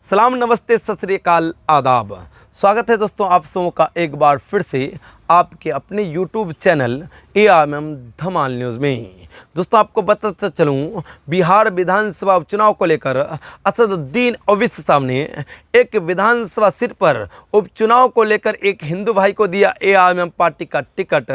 सलाम, नमस्ते, सत श्री अकाल, आदाब। स्वागत है दोस्तों आप सबों का एक बार फिर से आपके अपने YouTube चैनल ARMM धमाल न्यूज़ में। दोस्तों आपको बताता चलूँ, बिहार विधानसभा उपचुनाव को लेकर असदुद्दीन ओवैसी सामने एक विधानसभा सीट पर उपचुनाव को लेकर एक हिंदू भाई को दिया ARMM पार्टी का टिकट।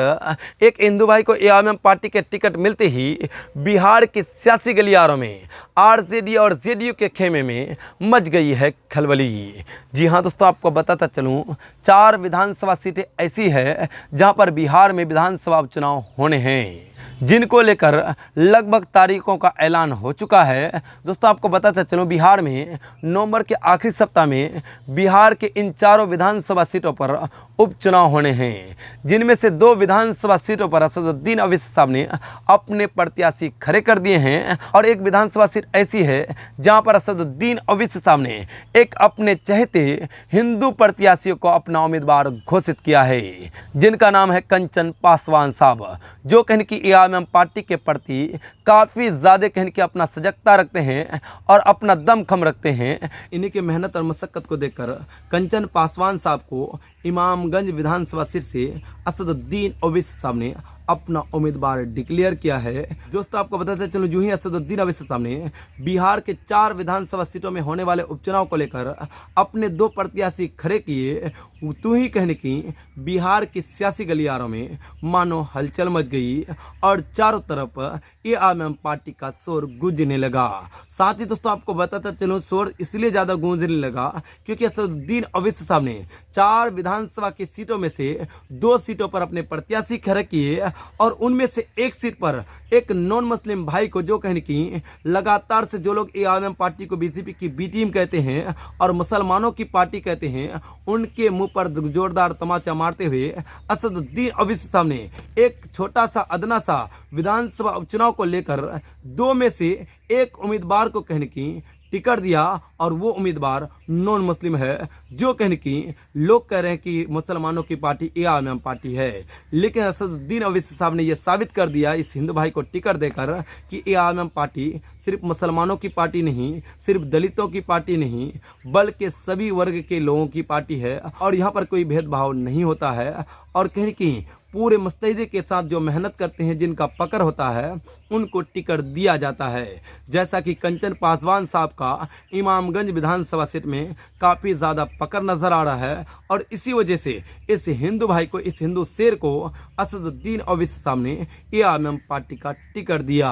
एक हिंदू भाई को ARMM पार्टी के टिकट मिलते ही बिहार की सियासी गलियारों में RJD और JDU के खेमे में मच गई है खलबली। जी हाँ दोस्तों, आपको बताता चलूँ, 4 विधानसभा सीटें ऐसी है जहां पर बिहार में विधानसभा उपचुनाव होने हैं, जिनको लेकर लगभग तारीखों का ऐलान हो चुका है। दोस्तों आपको बताता चलूं, बिहार में नवंबर के आखिरी सप्ताह में बिहार के इन 4 विधानसभा सीटों पर उपचुनाव होने हैं, जिनमें से 2 विधानसभा सीटों पर असदुद्दीन ओवैसी साहब ने अपने प्रत्याशी खड़े कर दिए हैं और एक विधानसभा सीट ऐसी है जहां पर असदुद्दीन ओवैसी साहब ने एक अपने चहेते हिंदू प्रत्याशियों को अपना उम्मीदवार घोषित किया है, जिनका नाम है कंचन पासवान साहब, जो कहने की ARMM पार्टी के प्रति काफ़ी ज़्यादा कहने की अपना सजगता रखते हैं और अपना दमखम रखते हैं। इन्हीं के मेहनत और मशक्क़त को देखकर कंचन पासवान साहब को इमामगंज विधानसभा सीट से असदुद्दीन ओवैसी साहब ने अपना उम्मीदवार डिक्लेयर किया है। दोस्तों आपको बताते चलो, जो ही असदुद्दीन ओवैसी साहब ने बिहार के 4 विधानसभा सीटों में होने वाले उपचुनाव को लेकर अपने 2 प्रत्याशी खड़े किए, तो ही कहने की बिहार की सियासी गलियारों में मानो हलचल मच गई और चारों तरफ ARMM पार्टी का शोर गूंजने लगा। साथ ही दोस्तों आपको बताता चलूँ, शोर इसलिए ज़्यादा गूंजने लगा क्योंकि असदुद्दीन ओवैसी साहब ने 4 विधानसभा की सीटों में से 2 सीटों पर अपने प्रत्याशी खड़े किए और उनमें से एक सीट पर एक नॉन मुस्लिम भाई को, जो कहने की लगातार से जो लोग ARMM पार्टी को BJP की B टीम कहते हैं और मुसलमानों की पार्टी कहते हैं, उनके मुंह पर जोरदार तमाचा मारते हुए असदुद्दीन ओवैसी साहब ने एक छोटा सा अदना सा विधानसभा उपचुनाव को लेकर 2 में से एक उम्मीदवार को कहने की टिकट दिया और वो उम्मीदवार नॉन मुस्लिम है, जो कहने की लोग कह रहे हैं कि मुसलमानों की पार्टी ARMM पार्टी है। लेकिन असदुद्दीन ओवैसी साहब ने यह साबित कर दिया इस हिंदू भाई को टिकट देकर कि ARMM पार्टी सिर्फ मुसलमानों की पार्टी नहीं, सिर्फ दलितों की पार्टी नहीं, बल्कि सभी वर्ग के लोगों की पार्टी है और यहाँ पर कोई भेदभाव नहीं होता है। और कहने की पूरे मुस्तैदी के साथ जो मेहनत करते हैं, जिनका पकड़ होता है, उनको टिकट दिया जाता है। जैसा कि कंचन पासवान साहब का इमामगंज विधानसभा सीट में काफ़ी ज़्यादा पकड़ नज़र आ रहा है और इसी वजह से इस हिंदू भाई को, इस हिंदू शेर को असदुद्दीन ओवैसी साहब ने ARMM पार्टी का टिकट दिया।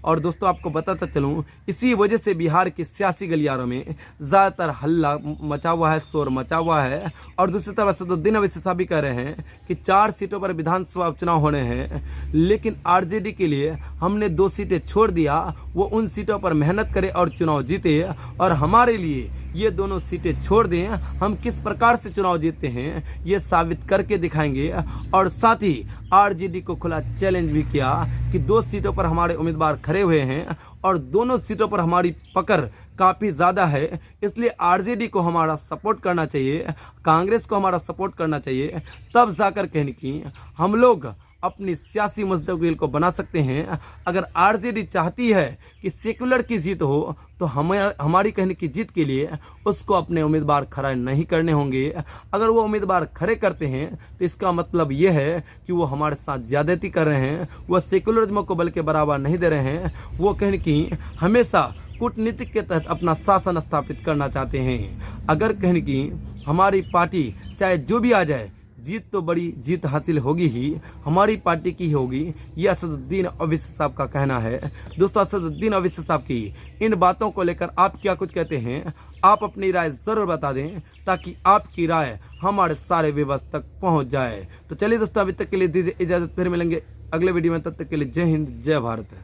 और दोस्तों आपको बताता चलूँ, इसी वजह से बिहार की सियासी गलियारों में ज़्यादातर हल्ला मचा हुआ है, शोर मचा हुआ है। और दूसरी तरफ असदुद्दीन ओवैसी साहब भी कह रहे हैं कि 4 सीटों पर विधानसभा उपचुनाव होने हैं, लेकिन RJD के लिए हमने 2 सीटें छोड़ दिया, वो उन सीटों पर मेहनत करे और चुनाव जीते, और हमारे लिए ये दोनों सीटें छोड़ दें, हम किस प्रकार से चुनाव जीतते हैं ये साबित करके दिखाएंगे। और साथ ही RJD को खुला चैलेंज भी किया कि 2 सीटों पर हमारे उम्मीदवार खड़े हुए हैं और दोनों सीटों पर हमारी पकड़ काफ़ी ज़्यादा है, इसलिए RJD को हमारा सपोर्ट करना चाहिए, कांग्रेस को हमारा सपोर्ट करना चाहिए, तब जाकर कहने की हम लोग अपनी सियासी मुस्तकबिल को बना सकते हैं। अगर RJD चाहती है कि सेकुलर की जीत हो, तो हमारी कहने की जीत के लिए उसको अपने उम्मीदवार खड़ा नहीं करने होंगे। अगर वो उम्मीदवार खड़े करते हैं तो इसका मतलब ये है कि वो हमारे साथ ज़्यादती कर रहे हैं, वो सेकुलरिज्म को बल के बराबर नहीं दे रहे हैं, वो कहने की हमेशा कूटनीतिक के तहत अपना शासन स्थापित करना चाहते हैं। अगर कहने की हमारी पार्टी चाहे जो भी आ जाए, जीत तो बड़ी जीत हासिल होगी ही, हमारी पार्टी की होगी, यह असदुद्दीन ओवैसी साहब का कहना है। दोस्तों असदुद्दीन ओवैसी साहब की इन बातों को लेकर आप क्या कुछ कहते हैं, आप अपनी राय ज़रूर बता दें ताकि आपकी राय हमारे सारे व्यूअर्स तक पहुंच जाए। तो चलिए दोस्तों, अभी तक के लिए दीजिए इजाज़त, फिर मिलेंगे अगले वीडियो में, तब तक के लिए जय हिंद, जय भारत।